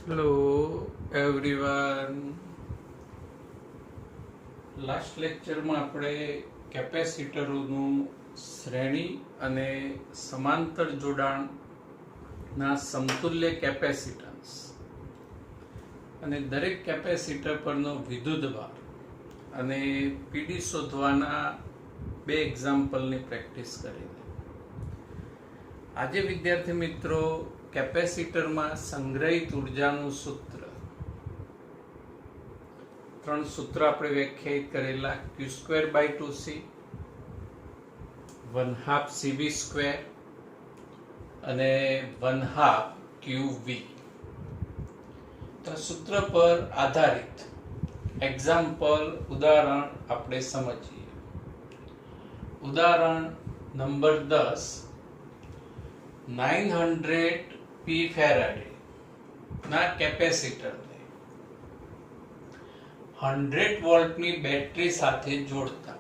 Hello everyone. Last લેક્ચરમાં આપણે કેપેસિટરોનું શ્રેણી અને સમાંતર જોડાણના સમતુલ્ય કેપેસિટન્સ અને દરેક કેપેસિટર પરનો વિદ્યુતભાર અને પીડી શોધવાના બે એક્ઝામ્પલની પ્રેક્ટિસ કરી. આજે વિદ્યાર્થી મિત્રો કેપેસિટરમાં સંગ્રહિત ઉર્જાનું સૂત્ર, ત્રણ સૂત્ર આપણે વ્યાખ્યાયિત કરેલા: Q²/2C, 1/2 CV² અને 1/2 QV. તો સૂત્ર પર આધારિત એક્ઝામ્પલ ઉદાહરણ આપણે સમજીએ. ઉદાહરણ નંબર 10, 900 P ફેરાડે ના કેપેસિટરને 100 વોલ્ટની બેટરી સાથે જોડતા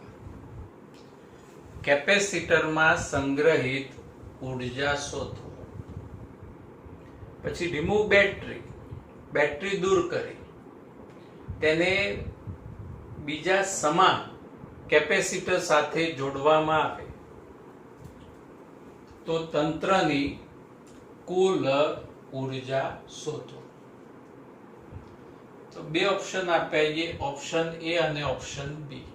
કેપેસિટરમાં સંગ્રહિત ઉર્જા શોધો. પછી રિમૂવ બેટરી દૂર કરી તેને બીજા સમાન કેપેસિટર સાથે જોડવામાં આવે તો તંત્રની કુલ ઉર્જા શોધો. તો બે ઓપ્શન આપ્યા છે, ઓપ્શન એ અને ઓપ્શન બી.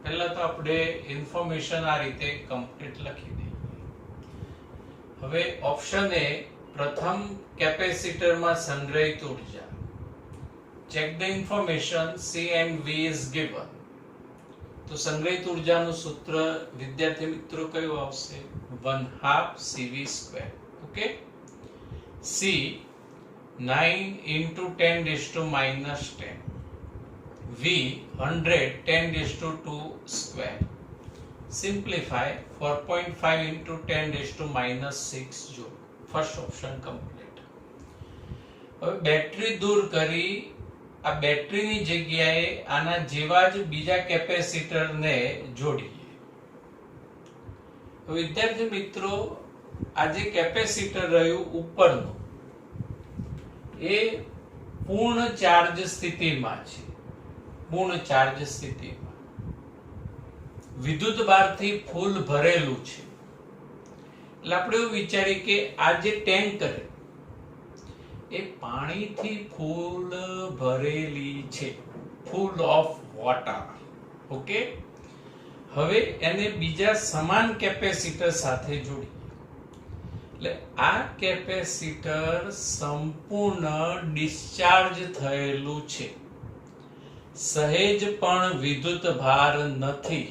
પહેલા તો આપણે ઇન્ફોર્મેશન આ રીતે કમ્પ્લીટ લખી દઈએ. હવે ઓપ્શન એ, પ્રથમ કેપેસિટરમાં સંગ્રહિત ઉર્જા. Check the information, C and V is given. તો સંગ્રહિત ઉર્જાનું સૂત્ર વિદ્યાર્થી મિત્રો કયું આવશે? 1/2 CV². Okay. C 9 into 10⁻⁻10, V 100 10⁻2 square. Simplify 4.5 into 10⁻6 joule. First option complete. હવે બેટરી દૂર કરી આ બેટરીની જગ્યાએ આના જેવા જ બીજા કેપેસિટરને જોડીએ. વિદ્યાર્થી મિત્રો, આ જે કેપેસિટર રહ્યું ઉપરનું એ પૂર્ણ ચાર્જ સ્થિતિમાં છે. પૂર્ણ ચાર્જ સ્થિતિમાં વિદ્યુતભારથી ફૂલ ભરેલું છે. એટલે આપણે એવું વિચારીએ કે આ જે ટેન્કર એ પાણીથી ફૂલ ભરેલી છે, ફૂલ ઓફ વોટર. ઓકે. હવે એને બીજા સમાન કેપેસિટર સાથે જોડીએ. એટલે આ કેપેસિટર સંપૂર્ણ ડિસ્ચાર્જ થયેલું છે, સહેજ પણ વિદ્યુત ભાર નથી,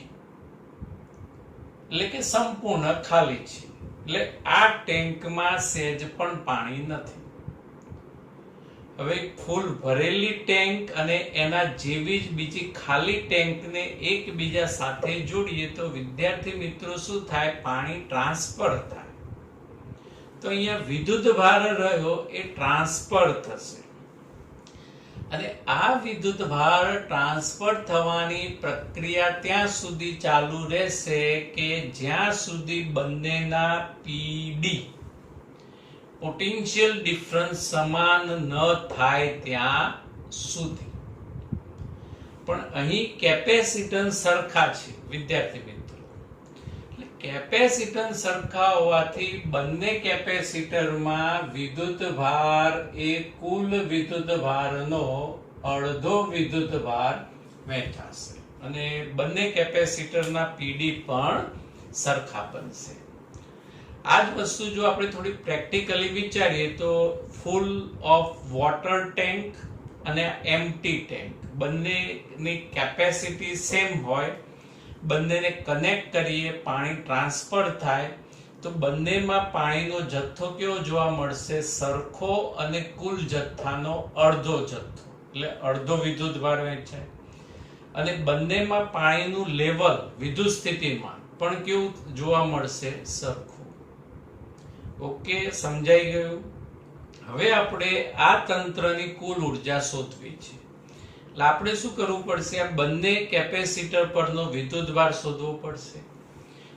એટલે કે સંપૂર્ણ ખાલી છે. એટલે આ ટેન્કમાં સહેજ પણ પાણી નથી. હવે ફૂલ ભરેલી ટેન્ક અને એના જેવી જ બીજી ખાલી ટેન્કને એકબીજા સાથે જોડીએ તો વિદ્યાર્થી મિત્રો શું થાય? પાણી ટ્રાન્સફર થાય. તો અહીંયા વિદ્યુત ભાર રહ્યો એ ટ્રાન્સફર થશે. અને આ વિદ્યુત ભાર ટ્રાન્સફર થવાની પ્રક્રિયા ત્યાં સુધી ચાલુ રહેશે કે જ્યાં સુધી બંનેના પીડી પોટેન્શિયલ ડિફરન્સ સમાન ન થાય ત્યાં સુધી. પણ અહીં કેપેસિટન્સ સરખા છે વિદ્યાર્થી મિત્રો. એટલે કેપેસિટન્સ સરખા હોવાથી બંને કેપેસિટરમાં વિદ્યુત ભાર એ કુલ વિદ્યુત ભારનો અડધો વિદ્યુત ભાર વહેંચાશે અને બંને કેપેસિટરના પીડી પણ સરખા બનશે. આ જ વસ્તુ જો આપણે થોડી પ્રેક્ટિકલી વિચારીએ તો ફૂલ ઓફ વોટર ટેન્ક અને એમ્પ્ટી ટેન્ક બંનેની કેપેસિટી સેમ હોય, બંનેને કનેક્ટ કરીએ, પાણી ટ્રાન્સફર થાય તો બંનેમાં પાણીનો જથ્થો કેવો જોવા મળશે? સરખો અને કુલ જથ્થાનો અડધો જથ્થો, એટલે અડધો વિદ્યુત ભાર વહેંચાય. અને બંનેમાં પાણીનું લેવલ વિદ્યુત સ્થિતિમાં પણ કેવું જોવા મળશે? સરખું. ઓકે, સમજાઈ ગયું? હવે આપણે આ તંત્રની કુલ ઉર્જા શોધવી છે. એટલે આપણે શું કરવું પડશે? આ બંને કેપેસિટર પરનો વિદ્યુતભાર શોધવો પડશે.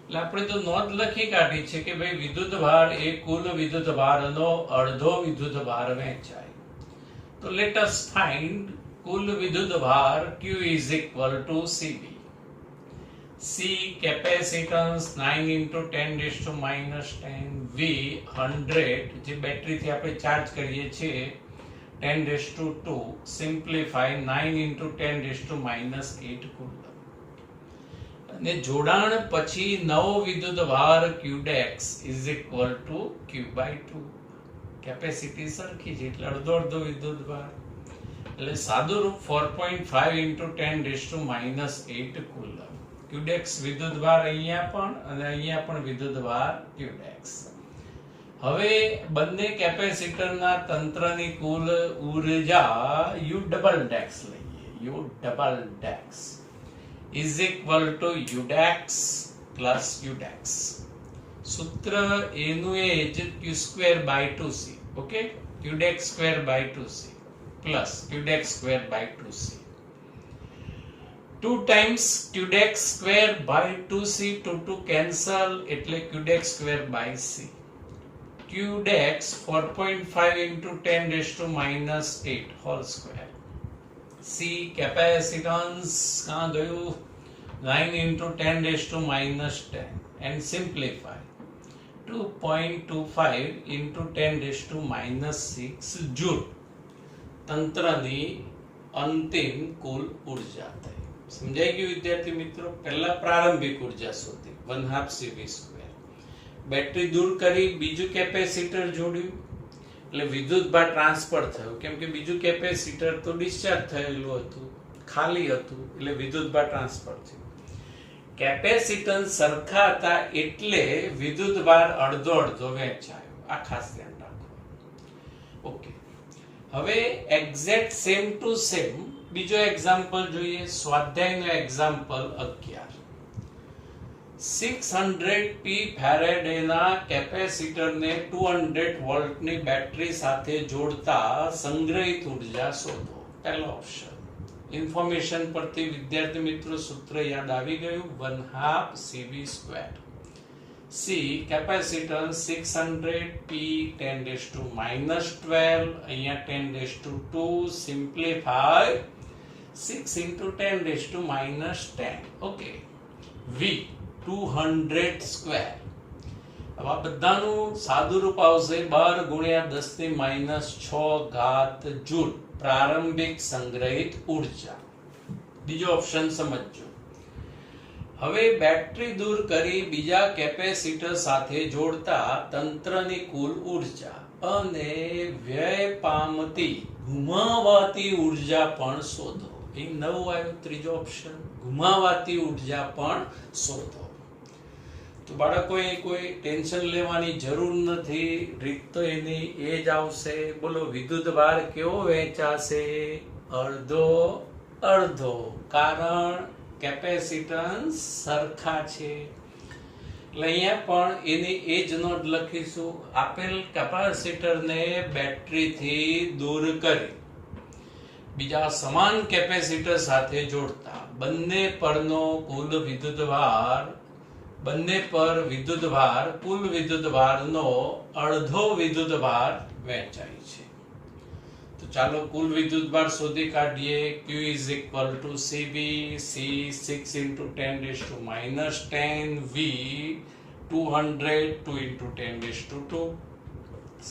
એટલે આપણે તો નોંધ લખી કાઢી છે કે ભાઈ વિદ્યુતભાર એ કુલ વિદ્યુતભારનો અડધો વિદ્યુતભાર વહેંચાય. તો let us find કુલ વિદ્યુત ભાર Q is equal to CB. C capacitance 9 into 10 raised to minus 10, V 100 જે બેટરીથી આપણે ચાર્જ કરીએ છીએ 10 raised to 2, simplify 9 into 10 raised to minus 8 coulomb. અને જોડાણ પછી નવો વિદ્યુત ભાર Qdex is equal to Q by 2. Capacity સરખી છે એટલે અડધો અડધો વિદ્યુત ભાર, એટલે સાદું રૂપ 4.5 into 10 raised to minus 8 coulomb. Qdex વિદ્યુત ભાર અહીંયા પણ અને અહીંયા પણ વિદ્યુત ભાર Qdex. હવે બંને કેપેસિટરના તંત્રની કુલ ઉર્જા U ડબલ ડેક્સ લઈએ. U double dx is equal to Udex plus Udex. સૂત્ર એનું એ જ Q square by 2C. Okay, Qdex square by 2C plus Qdex square by 2C. 2 times Qdex square by 2C, 2 cancel એટલે Qdex square by C. Qdex 4.5 into 10 raised to minus 8 whole square. C capacitance कहाँ गયું 9 into 10 raised to minus 10 and simplify 2.25 into 10 raised to minus 6 joule. તંત્રની અંતિમ કુલ ઉર્જા થઈ. સમજાઈ ગયું વિદ્યાર્થી મિત્રો? પહેલા પ્રારંભિક ઉર્જા શોધી 1/2 CV². બેટરી દૂર કરી બીજું કેપેસિટર જોડ્યું એટલે વિદ્યુત ભાર ટ્રાન્સફર થયો, કેમ કે બીજું કેપેસિટર તો ડિસ્ચાર્જ થયેલું હતું, ખાલી હતું, એટલે વિદ્યુત ભાર ટ્રાન્સફર થયું. કેપેસિટન્સ સરખા હતા એટલે વિદ્યુત ભાર અડધો અડધો વહેંચાયો. આ ખાસ ધ્યાન રાખો. ઓકે, હવે એક્ઝેક્ટ સેમ ટુ સેમ બીજો એક્ઝામ્પલ જોઈએ. સ્વાધ્યાયનો એક્ઝામ્પલ 11. 600 p ફેરેડેના કેપેસિટરને 200 વોલ્ટની બેટરી સાથે જોડતા સંગ્રહિત ઉર્જા શોધો. પહેલો ઓપ્શન. ઇન્ફોર્મેશન પરથી વિદ્યાર્થી મિત્રો સૂત્ર યાદ આવી ગયું, 1/2 CV². C capacitance 600 p 10 raised to minus 12, અહીંયા 10 raised to 2, simplify 6 into 10 raised to minus 10. Okay, V 200 square. હવે આ બધાનું સાદું રૂપ આવશે 12 ગુણ્યા 10 ની માઇનસ 6 ઘાત જૂલ પ્રારંભિક સંગ્રહિત ઉર્જા. બીજો ઓપ્શન સમજજો. હવે બેટરી દૂર કરી બીજા કેપેસિટર સાથે જોડતા તંત્રની કુલ ઉર્જા અને વ્યય પામતી ગુમાવાતી ઉર્જા પણ શોધો. એ નવું આવ્યું ત્રીજો ઓપ્શન, ગુમાવાતી ઉર્જા પણ શોધો. તો બાળકોએ કોઈ ટેન્શન લેવાની જરૂર નથી, રીત તો એની એ જ આવશે. બોલો, વિદ્યુત ભાર કેવો વહેંચાશે? અડધો અડધો, કારણ કેપેસિટન્સ સરખા છે. એટલે અહીંયા પણ એની એ જ નોટ લખીશું. આપેલ કેપેસિટરને બેટરીથી દૂર કરી બીજા સમાન કેપેસિટર સાથે જોડતા બંને પરનો કુલ વિદ્યુતભાર કુલ વિદ્યુતભારનો અડધો વિદ્યુતભાર વહેંચાય છે. તો ચાલો કુલ વિદ્યુતભાર શોધી કાઢીએ. Q is equal to CB. C 6 into 10 raised to minus 10, V 200 2 into 10 raised to 2.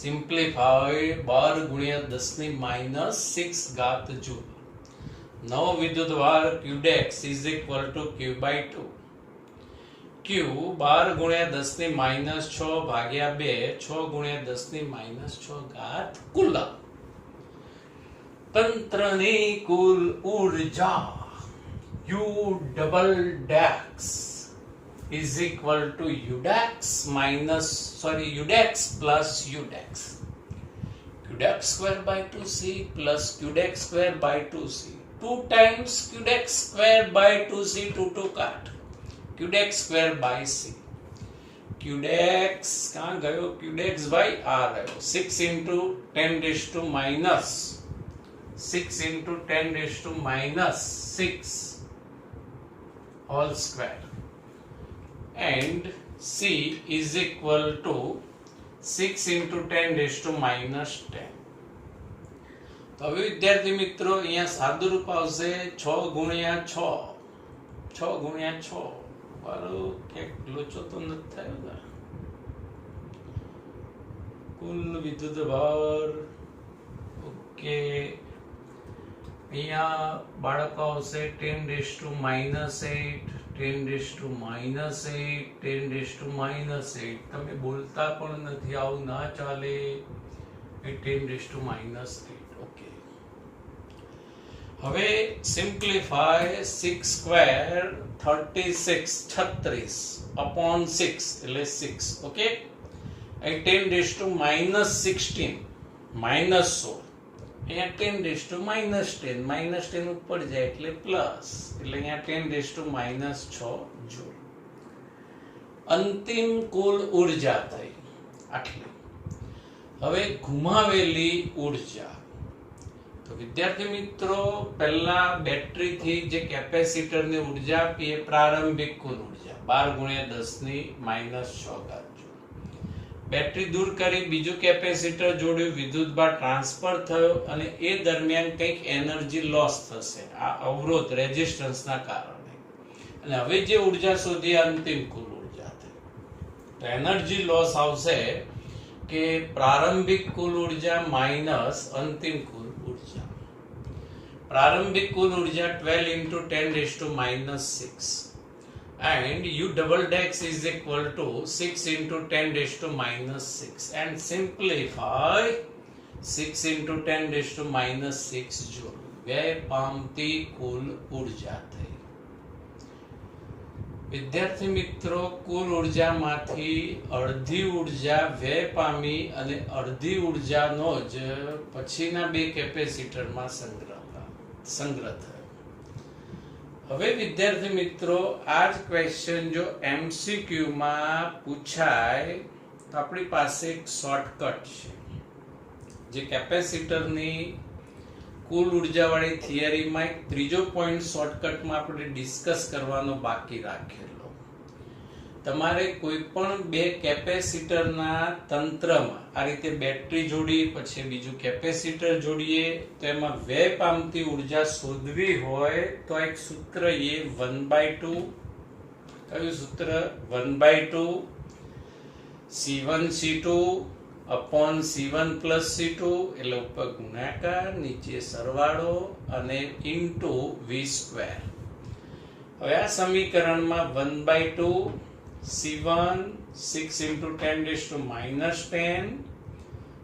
Simplify 12 ગુણ્યા 10 ની માઇનસ 6 ઘાત જૂલ. નવો વિદ્યુતભાર Qdex is equal to Q by 2. Q 12 ગુણ્યા 10 ની માઇનસ 6 ભાગ્યા 2, 6 ગુણ્યા 10 ની માઇનસ 6 ઘાત કુલમ. તંત્રની કુલ ઉર્જા U double dx is equal to Udex plus Udex. Qdex square by 2C plus Qdex square by 2C. 2 times Qdex square by 2C, 2 cut. Qdex square by C. Qdex कहाँ गयो? Qdex by R आयो. 6 into 10 raised to minus 6 whole square. And C is equal to 6 into 10 raised to minus 10. તો હવે વિદ્યાર્થી મિત્રો અહીંયા સાદુરૂપ આવશે 6 ગુણ્યા 6 6 ગુણ્યા 6 મારો ક્યાંક લોચો તો નથી થયો ને કુલ વિદ્યુત ભાર ઓકે અહીંયા બાળકો આવશે 10⁻⁻8 10⁻⁻8 10⁻⁻8 તમે બોલતા પણ નથી આવું ના ચાલે એ 10⁻⁸ ઓકે હવે સિમ્પ્લિફાય 6 સ્ક્વેર 36 upon 6 એટલે 6 ઓકે અહીં 10⁻⁻16 -16 અહીંયા 10⁻10 ઉપર જાય એટલે પ્લસ એટલે અહીંયા 10⁻6 જૂલ અંતિમ કુલ ઉર્જા થઈ આટલી હવે ઘુમાવેલી ઉર્જા તો વિદ્યાર્થી મિત્રો પહેલા બેટરી થી જે કેપેસિટર ને ઉર્જા આપી એ પ્રારંભિક કુલ ઉર્જા 12 × 10⁻6 બેટરી દૂર કરી બીજું કેપેસિટર જોડ્યું વિદ્યુતભાર ટ્રાન્સફર થયો અને એ દરમિયાન કંઈક એનર્જી લોસ થશે આ અવરોધ રેઝિસ્ટન્સના કારણે અને હવે જે ઉર્જા શોધી અંતિમ કુલ ઉર્જા થઈ તો એનર્જી લોસ આવશે કે પ્રારંભિક કુલ ઉર્જા માઈનસ અંતિમ કુલ ઉર્જા પ્રારંભિક કુલ ઉર્જા 12 × 10⁻6 and u double dex is equal to 6 × 10⁻6 and simplify 6 × 10⁻6 joule વ્યય પામતી કુલ ઉર્જા થઈ વિદ્યાર્થી મિત્રો કુલ ઉર્જામાંથી અડધી ઉર્જા વ્યય પામી અને અડધી ઉર્જાનો જ પછીના બે કેપેસિટરમાં સંગ્રહ થયો હવે વિદ્યાર્થી મિત્રો આ જ ક્વેશ્ચન જો એમસીક્યુ માં પૂછાય તો આપણી પાસે એક શોર્ટકટ છે જે કેપેસિટરની કુલ ઉર્જાવાળી થિયરીમાં એક ત્રીજો પોઈન્ટ શોર્ટકટમાં આપણે ડિસ્કસ કરવાનો બાકી રાખેલો તમારે કોઈ પણ બે કેપેસિટરના તંત્રમાં આ રીતે બેટરી જોડી પછી બીજું કેપેસિટર જોડીએ તો એમાં વ્યય પામતી ઉર્જા શોધવી હોય તો એક સૂત્ર એ 1/2 કયું સૂત્ર 1/2 C1C2 upon C1 plus C2 એટલે ઉપર ગુણાકાર નીચે સરવાળો અને ઇન્ટુ v². હવે આ સમીકરણમાં 1/2 C1 6 × 10⁻10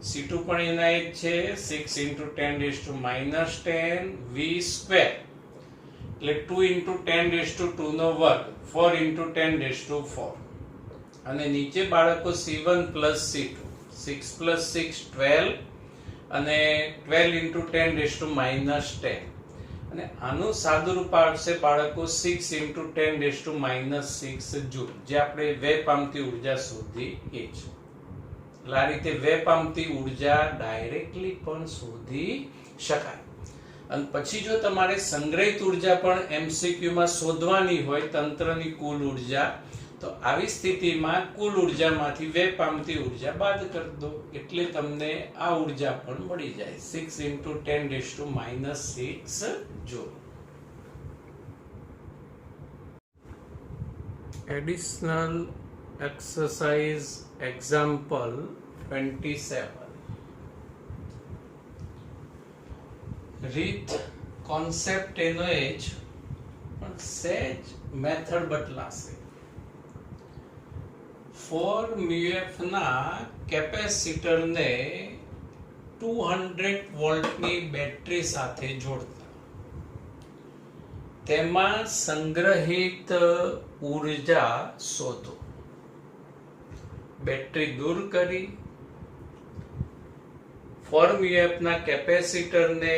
C2 પણ એના જ છે 6 × 10⁻10 v² એટલે 2 × 10⁻2 નો વર્ગ 4 × 10⁻4 અને નીચે બાળકો C1 plus C2 6 plus 6 12 અને 12 × 10⁻10 અને આનું સાદું રૂપ આવશે બાળકો 6 × 10⁻6 જૂલ જે આપણે વ્યય પામતી ઉર્જા શોધી એ છે એટલે આ રીતે વ્યય પામતી ઉર્જા ડાયરેક્ટલી પણ શોધી શકાય અને પછી જો તમારે સંગ્રહિત ઉર્જા પણ એમસીક્યુ માં શોધવાની હોય તંત્રની કુલ ઉર્જા તો આવી સ્થિતિમાં કુલ ઉર્જામાંથી વ્યય પામતી ઉર્જા બાદ કરી દો એટલે તમને આ ઉર્જા પણ મળી જાય 6 × 10⁻6 જૂલ. એડિશનલ એક્સરસાઇઝ એક્ઝામ્પલ 27 રીત કોન્સેપ્ટ એનો જ પણ સહેજ મેથડ બદલાશે 4μF ના કેપેસિટરને 200 વોલ્ટની બેટરી સાથે જોડતા તેમાં સંગ્રહિત ઉર્જા શોધો. બેટરી દૂર કરી 4μF ના કેપેસિટરને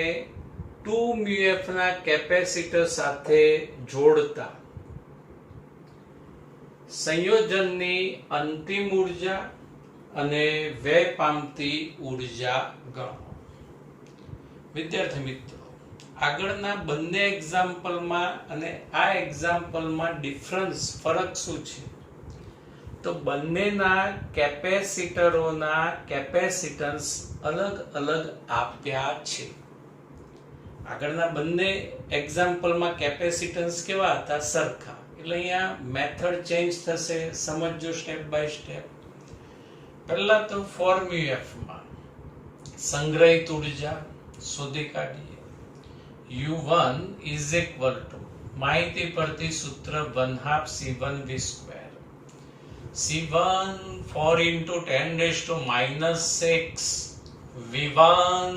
2μF ના કેપેસિટર સાથે જોડતા સંયોજનની અંતિમ ઉર્જા અને વ્યય પામતી ઉર્જા ગણો. વિદ્યાર્થી મિત્રો આગળના બંને એક્ઝામ્પલમાં અને આ એક્ઝામ્પલમાં ફરક શું છે તો બંનેના કેપેસિટરોના કેપેસિટન્સ અલગ અલગ આપ્યા છે. આગળના બંને એક્ઝામ્પલમાં કેપેસિટન્સ કેવા હતા? સરખા. એટલે અહીંયા મેથડ ચેન્જ થશે, સમજજો સ્ટેપ બાય સ્ટેપ. પહેલા તો ફોર્મ્યુએફમાં સંગ્રહિત ઉર્જા શોધી કાઢીએ. U1 is equal to, માહિતી પરથી સૂત્ર 1/2 C1V². C1 4 into 10 raised to minus 6 V1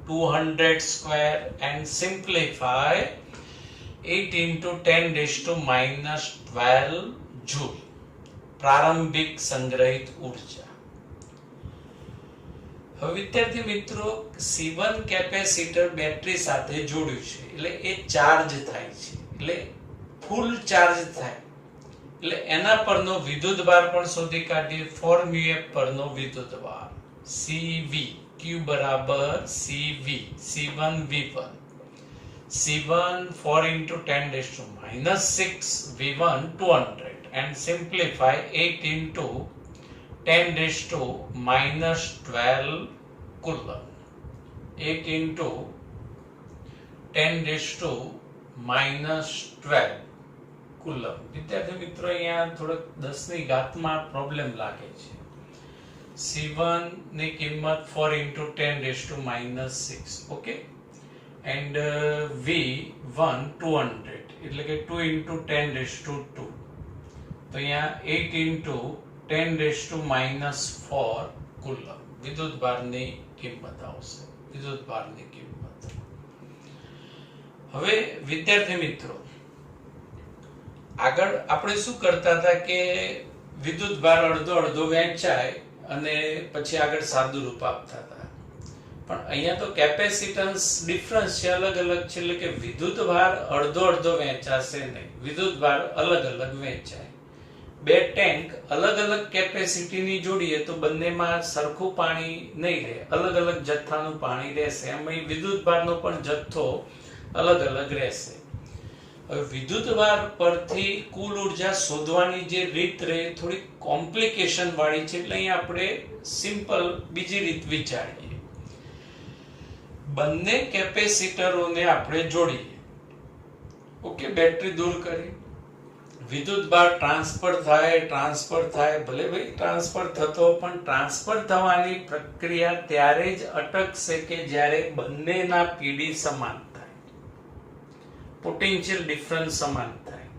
200 square and simplify 8 into 10 raised to minus 12 joule. પ્રારંભિક સંગ્રહિત ઉર્જા. હવે વિદ્યાર્થી મિત્રો, C1 કેપેસિટર બેટરી સાથે જોડ્યું છે એટલે એ ચાર્જ થાય છે, એટલે ફૂલ ચાર્જ થાય એટલે એના પરનો વિદ્યુતભાર પણ શોધી કાઢીએ. ફોર્મ્યુલા પરનો વિદ્યુતભાર CV, Q બરાબર CV, C1 V1. C1 4 into 10 raised to minus 6 V1 200 and simplify 8 into 10 raised to minus 12 coulomb. 8 into 10 raised to minus 12 coulomb. વિદ્યાર્થી મિત્રો, અહીંયા થોડોક 10 ની ઘાતમાં પ્રોબ્લેમ લાગે છે. C1 ની કિંમત 4 into 10 raised to minus 6, okay, and V1 200 એટલે કે 2 into 10 raised to 2. તો અહીંયા 8 into 10 raised to minus 4 coulomb વિદ્યુતભારની કિંમત આવશે. વિદ્યુતભારની કિંમત. હવે વિદ્યાર્થી મિત્રો, આગળ આપણે શું કરતા હતા કે વિદ્યુતભાર અડધો અડધો વહેંચાય અને પછી આગળ સાદું રૂપ આપતા હતા. પણ અહીંયા તો કેપેસિટન્સ ડિફરન્સ છે, અલગ અલગ છે, એટલે કે વિદ્યુતભાર અડધો અડધો વહેંચાશે નહીં, વિદ્યુતભાર અલગ અલગ વહેંચાય. બે ટેન્ક અલગ અલગ કેપેસિટીની જોડીએ તો બંનેમાં સરખું પાણી નહીં રહે, અલગ અલગ જથ્થાનું પાણી રહેશે. એમાં વિદ્યુતભારનો પણ જથ્થો અલગ અલગ રહેશે. હવે વિદ્યુતભાર પરથી કુલ ઉર્જા શોધવાની જે રીત રહે થોડી કોમ્પ્લિકેશન વાળી છે, એટલે અહીંયા આપણે સિમ્પલ બીજી રીત વિચારીએ. બંને કેપેસિટરોને આપણે જોડીએ, ઓકે, બેટરી દૂર કરી, વિદ્યુતભાર ટ્રાન્સફર થાય, ભલે ભાઈ ટ્રાન્સફર થતો, પણ ટ્રાન્સફર થવાની પ્રક્રિયા ત્યારે જ અટકશે કે જ્યારે બંનેના પીડી સમાન થાય, પોટેન્શિયલ ડિફરન્સ સમાન થાય.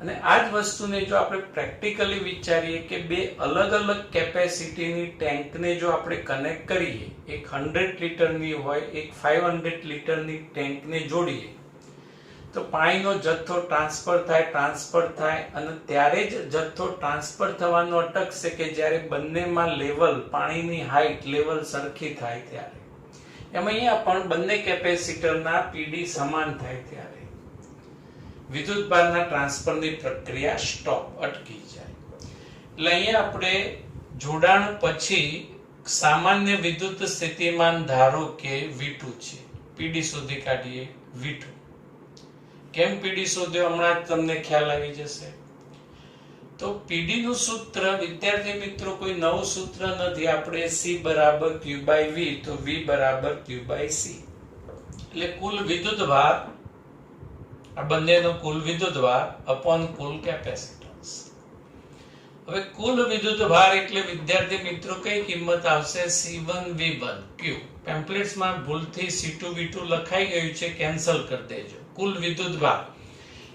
અને આ જ વસ્તુને જો આપણે પ્રેક્ટિકલી વિચારીએ કે બે અલગ અલગ કેપેસિટીની ટેન્કને જો આપણે કનેક્ટ કરીએ, એક 100 લીટરની હોય, એક 500 લીટરની ટેન્કને જોડીએ, તો પાણીનો જથ્થો ટ્રાન્સફર થાય અને ત્યારે જ જથ્થો ટ્રાન્સફર થવાનો અટકશે કે જ્યારે બંનેમાં લેવલ, પાણીની હાઈટ લેવલ સરખી થાય ત્યારે. એમાં અહીંયા પણ બંને કેપેસિટરના પીડી સમાન થાય ત્યારે વિદ્યુતભારના ટ્રાન્સફરની પ્રક્રિયા સ્ટોપ, અટકી જાય. એટલે અહીંયા આપણે જોડાણ પછી સામાન્ય વિદ્યુત સ્થિતિમાન ધારો કે V2 છે, પીડી શોધી કાઢીએ. V2 કેમ પીડી શોધ્યો હમણાં તમને ખ્યાલ આવી જશે. તો પીડી નું સૂત્ર વિદ્યાર્થી મિત્રો કોઈ નવું સૂત્ર નથી, આપણે C બરાબર Q by V, તો V બરાબર Q by C. એટલે કુલ વિદ્યુતભાર, આ બંનેનો કુલ વિદ્યુતભાર અપોન કુલ કેપેસિટન્સ. હવે કુલ વિદ્યુતભાર એટલે વિદ્યાર્થી મિત્રો કઈ કિંમત આવશે? C1 V1 Q. પેમ્પલેટ્સમાં ભૂલથી C2 V2 લખાઈ ગયું છે, કેન્સલ કરી દેજો. કુલ વિદ્યુતભાર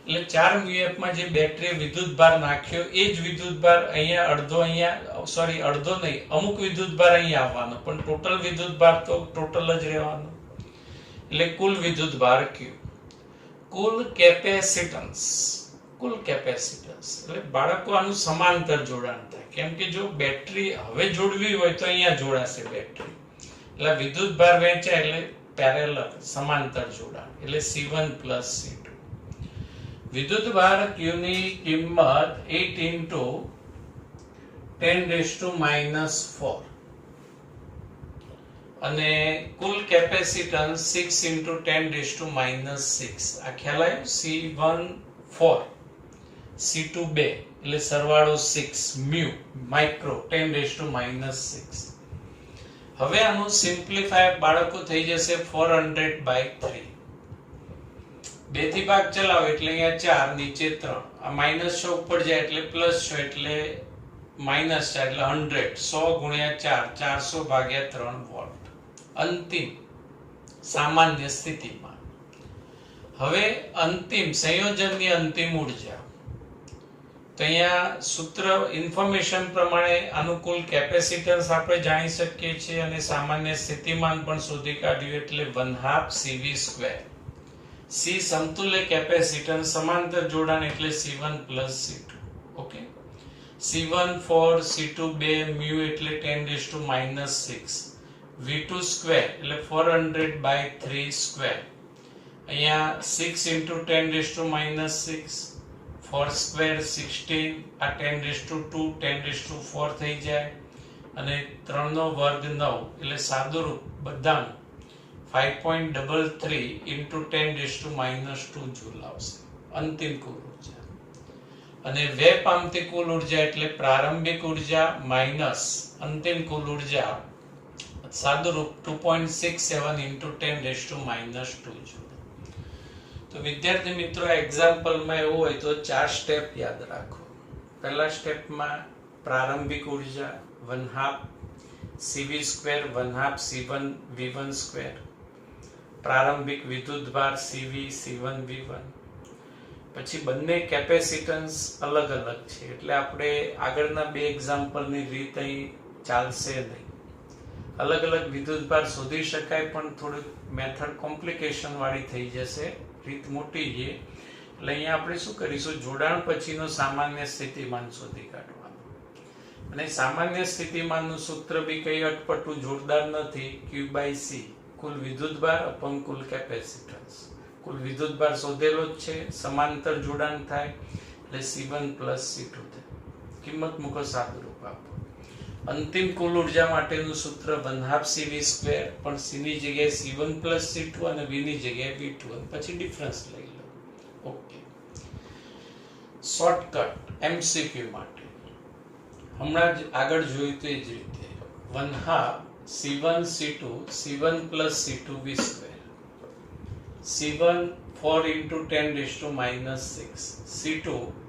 એટલે 4 મ્યુએફમાં જે બેટરી વિદ્યુતભાર નાખ્યો એ જ વિદ્યુતભાર અહીંયા અડધો, અહીંયા સોરી અડધો નહીં, અમુક વિદ્યુતભાર અહીંયા આવવાનો, પણ ટોટલ વિદ્યુતભાર તો ટોટલ જ રહેવાનો. એટલે કુલ વિદ્યુતભાર Q. કુલ કેપેસિટન્સ એટલે બાળકો આનું સમાંતર જોડાણ થાય, કેમ કે જો બેટરી હવે જોડવી હોય તો અહીંયા જોડાશે બેટરી, એટલે વિદ્યુતભાર વહેંચાય એટલે પેરેલલ સમાંતર જોડાણ, એટલે C1 plus C2. વિદ્યુતભાર Q ની કિંમત 8 into 10 raised to minus 4 અને કુલ capacitance 6 into 10 raised to minus 6. આ ખ્યાલ આવ્યો? C1 4, C2 2 એટલે સરવાળો 6 mu micro 10 raised to minus 6. હવે આનું સિમ્પ્લિફાય બાળકો થઈ જશે 400/3. 2 થી ભાગ ચલાવો એટલે અહીંયા 4 નીચે 3, આ -6 ઉપર જાય એટલે +6 એટલે -4 એટલે 100. 100 × 4 400/3 વોલ્ટ અંતિમ સામાન્ય સ્થિતિમાં. હવે અંતિમ સંયોજનની અંતિમ ઉર્જા તો અહીંયા સૂત્ર ઇન્ફોર્મેશન પ્રમાણે અનુકૂળ કેપેસિટન્સ આપણે જાણી શકીએ છીએ અને સામાન્ય સ્થિતિમાન પણ શોધી કાઢ્યું એટલે 1/2 CV². C સમતુલ્ય કેપેસિટન્સ સમાંતર જોડાણ એટલે C1 + C2. Okay, C1 4, C2 2, μ એટલે 10⁻⁻6, V2² એટલે 400/3². અહીંયા 6 × 10⁻⁻6, 4² 16, આ 10⁻2 10⁻4 થઈ જાય અને 3 નો વર્ગ 9 એટલે સાદુરૂપ બધાનું 5.33 × 10⁻²જૂલ આવશે અંતિમ કુલ ઉર્જા. અને વ્યય પામતી કુલ ઉર્જા એટલે પ્રારંભિક ઉર્જા માઈનસ અંતિમ કુલ ઉર્જા સાદુરૂપ 2.67 × 10⁻² જૂલ. તો વિદ્યાર્થી મિત્રો એક્ઝામ્પલમાં એવું હોય તો 4 સ્ટેપ યાદ રાખો. પહેલા સ્ટેપમાં પ્રારંભિક ઉર્જા 1/2 CV², 1/2 C1 V1², પ્રારંભિક વિદ્યુતભાર CV C1 V1. પછી બંને કેપેસિટન્સ અલગ અલગ છે એટલે આપણે આગળના 2 એક્ઝામ્પલની રીત અહીં ચાલશે નહીં. અલગ અલગ વિદ્યુતભાર શોધી શકાય પણ થોડુંક મેથડ કોમ્પ્લિકેશન વાળી થઈ જશે, રીત મોટી છે. એટલે અહીંયા આપણે શું કરીશું, જોડાણ પછીનો સામાન્ય સ્થિતિમાન શોધી કાઢવાનું. અને સામાન્ય સ્થિતિમાનનું સૂત્ર બી કઈ અટપટું જોરદાર નથી, Q/C કુલ વિદ્યુતભાર અપન કુલ કેપેસિટન્સ. કુલ વિદ્યુતભાર શોધેલો જ છે, સમાંતર જોડાણ થાય એટલે C1 + C2 થાય. કિંમત મૂકો, સાદુરૂપ આપો. અંતિમ કુલ ઉર્જા માટેનું સૂત્ર 1/2 CV², પણ C ની જગ્યાએ C1 + C2 અને V ની જગ્યાએ V2 અને પછી ડિફરન્સ લઈ લો. ઓકે, શોર્ટકટ MCQ માટે હમણાં જ આગળ જોયું તે જ રીતે 1/2 C1 C2 C1 + C2 V², C1 4 × 10⁻⁻6, C2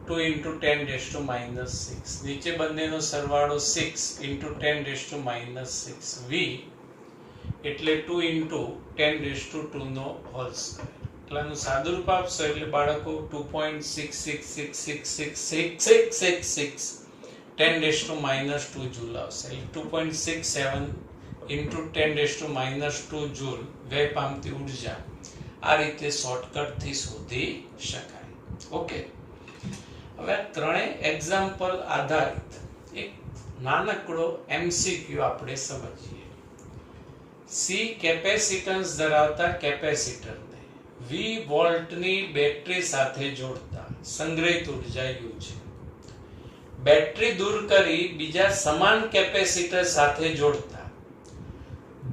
2 × 10⁻⁻6, નીચે બંનેનો સરવાળો 6 × 10⁻⁻6, V એટલે 2 × 10⁻² નો હોલ સ્ક્વેર. એટલાનું સાદુરૂપ આપશો એટલે બાળકો 2.66666666 10⁻² જૂલ આવશે. એટલે 2.67 × 10⁻² જૂલ વ્યય પામતી ઉર્જા આ રીતે શોર્ટકટ થી શોધી શકાય. ઓકે, હવે ત્રણેય એક્ઝામ્પલ આધારિત એક નાનકડો MCQ આપણે સમજીએ. C કેપેસિટન્સ ધરાવતા કેપેસિટરને V વોલ્ટની બેટરી સાથે જોડતા સંગ્રહિત ઉર્જા U છે. બેટરી દૂર કરી બીજા સમાન કેપેસિટર સાથે જોડતા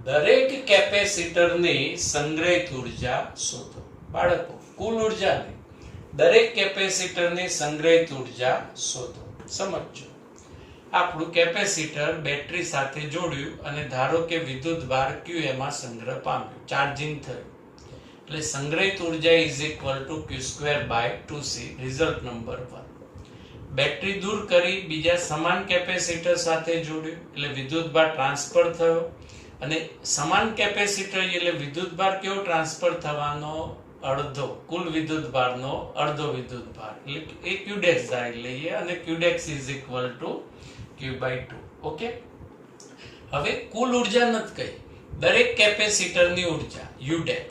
દરેક કેપેસિટરની સંગ્રહિત ઉર્જા શોધો. બાળકો કુલ ઉર્જા નહીં, દરેક કેપેસિટરની સંગ્રહિત ઉર્જા શોધો. સમજો, આપણું કેપેસિટર બેટરી સાથે જોડ્યું અને ધારો કે વિદ્યુતભાર Q એમાં સંગ્રહ પામ્યો, ચાર્જિંગ થયું એટલે સંગ્રહિત ઉર્જા Q²/2C. Result number 1. બેટરી દૂર કરી બીજા સમાન કેપેસિટર સાથે જોડ્યું એટલે વિદ્યુતભાર ટ્રાન્સફર થયો અને સમાન કેપેસિટર એટલે વિદ્યુતભાર કેવો ટ્રાન્સફર થવાનો, અડધો, કુલ વિદ્યુતભારનો અડધો વિદ્યુતભાર એટલે એ Qdex ધારી લઈએ અને Qdex Q/2. ઓકે, હવે કુલ ઉર્જા નથી કહી, દરેક કેપેસિટરની ઉર્જા Udex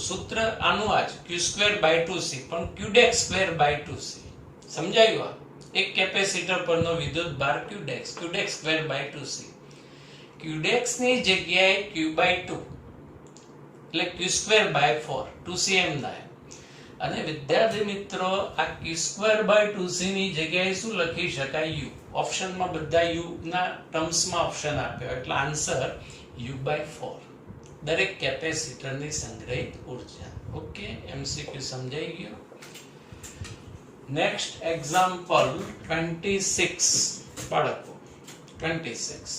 સૂત્ર આનું આ જ Q²/2C, પણ Qdex²/2C. સમજાયું? આ એક કેપેસિટર પરનો વિદ્યુતભાર Qdex Qdex²/2C. Qdex ની જગ્યાએ Q/2 એટલે Q²/4 2cm ના. અને વિદ્યાર્થી મિત્રો આ Q²/2C ની જગ્યાએ શું લખી શકાય? U. ઓપ્શનમાં બધા U ના ટર્મ્સમાં ઓપ્શન આપ્યો એટલે આન્સર U/4. દરેક કેપેસિટરની સંગ્રહિત ઉર્જા. ઓકે, MCQ સમજાઈ ગયો. નેક્સ્ટ એક્ઝામ્પલ 26 બાળકો 26.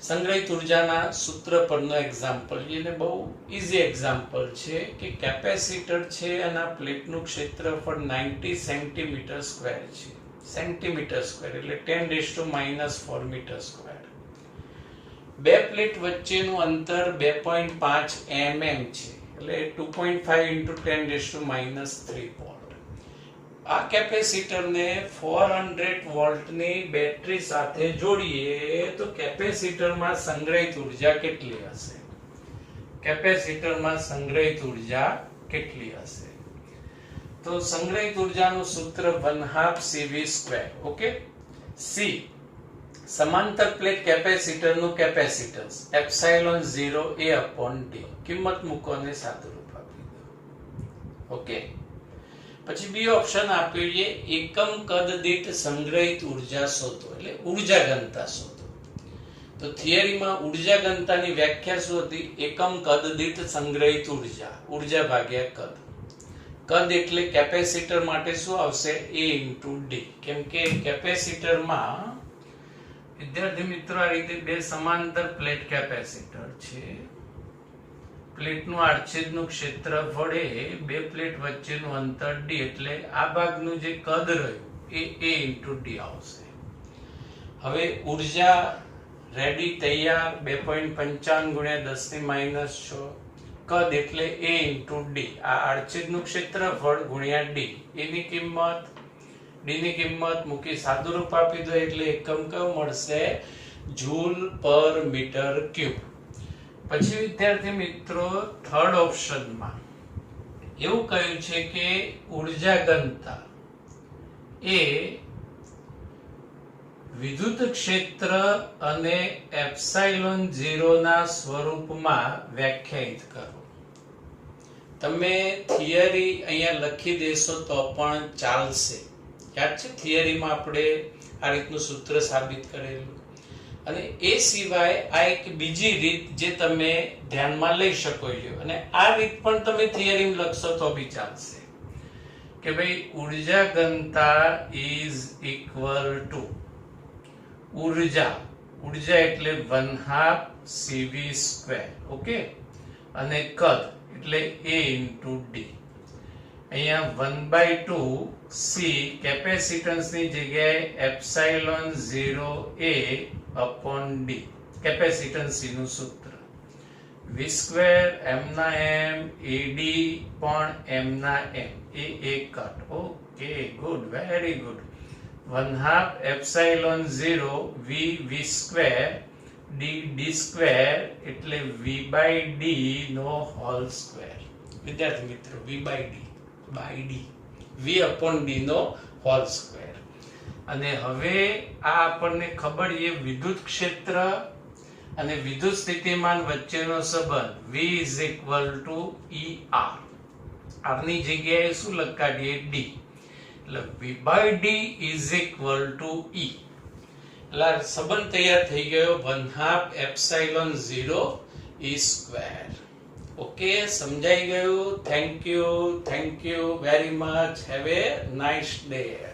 સંગ્રહિત ઉર્જાના સૂત્ર પરનો એક્ઝામ્પલ, એને બહુ ઈઝી એક્ઝામ્પલ છે કે કેપેસિટર છે અને પ્લેટનું ક્ષેત્રફળ 90 સેન્ટીમીટર સ્ક્વેર છે. સેન્ટીમીટર સ્ક્વેર એટલે 10⁻⁻⁴ મીટર સ્ક્વેર. બે પ્લેટ વચ્ચેનું અંતર 2.5 mm છે એટલે 2.5 × 10⁻³ વોલ્ટ. આ કેપેસિટરને 400 વોલ્ટની બેટરી સાથે જોડીએ તો કેપેસિટરમાં સંગ્રહિત ઉર્જા કેટલી હશે? કેપેસિટરમાં સંગ્રહિત ઉર્જા કેટલી હશે? તો સંગ્રહિત ઉર્જાનું સૂત્ર 1/2 CV². ઓકે. C સમાંતર પ્લેટ કેપેસિટરનું કેપેસિટન્સ ε0A/d. કિંમત મૂકો અને સાદુરૂપ આપી દો. ઓકે. પછી બી ઓપ્શન આપ્યું છે એકમ કદ દીઠ સંગ્રહિત ઉર્જા શોધો, એટલે ઉર્જા ઘનતા શોધો. તો થિયરીમાં ઉર્જા ઘનતાની વ્યાખ્યા શું હતી? એકમ કદ દીઠ સંગ્રહિત ઉર્જા, ઉર્જા ભાગ્યા કદ. કદ એટલે કેપેસિટર માટે શું આવશે? A × d. કેમ કે કેપેસિટરમાં વિદ્યાર્થી મિત્રો આ રીતે બે સમાંતર પ્લેટ કેપેસિટર છે. પ્લેટનું આડછેદનું ક્ષેત્રફળ એ બે પ્લેટ વચ્ચેનું અંતર d, એટલે આ ભાગનું જે કદ રહ્યું એ A × d આવશે. હવે ઉર્જા રેડી તૈયાર 2.55 × 10⁻⁻⁶. કદ એટલે A × d. આ આડછેદનું ક્ષેત્રફળ ગુણ્યા d. એની કિંમત d ની કિંમત મૂકી સાદુરૂપ આપી દો એટલે એકમ કયો મળશે? Joule/મીટર ક્યુબ. પછી વિદ્યાર્થી મિત્રો થર્ડ ઓપ્શનમાં એવું કહ્યું છે કે ઉર્જા ઘનતા એ વિદ્યુત ક્ષેત્ર અને ε0 ના સ્વરૂપમાં વ્યાખ્યાયિત કરો. તમે થિયરી અહીંયા લખી દેશો તો પણ ચાલશે. યાદ છે થિયરીમાં આપણે આ રીતનું સૂત્ર સાબિત કરેલું. અને એ સિવાય આ એક બીજી રીત જે તમે ધ્યાનમાં લઈ શકો છો, અને આ રીત પણ તમે થિયરીમાં લખશો તો બી ચાલશે કે ભાઈ ઉર્જા ઘનતા ઇઝ ઇક્વલ ટુ ઉર્જા એટલે 1/2 CV². ઓકે. અને કદ એટલે A × d. અહીંયા 1/2 C કેપેસિટન્સની જગ્યાએ ε0A/d. કેપેસિટન્સ C નું સૂત્ર V², m/m, AD પણ m/m. એ એક cut. Okay, good, very good. 1/2 ε0 V² d² એટલે V/d નો હોલ સ્ક્વેર. વિદ્યાર્થી મિત્રો V/d V/d નો હોલ સ્ક્વેર. અને હવે આ આપણને ખબર છે વિદ્યુત ક્ષેત્ર અને વિદ્યુત સ્થિતિમાન વચ્ચેનો સંબંધ V = ER. R ની જગ્યાએ શું લખાડીએ? d. એટલે V/d = E. એટલે સંબંધ તૈયાર થઈ ગયો 1/2 ε0E². ઓકે, સમજાઈ ગયું? Thank you very much. Have a nice day.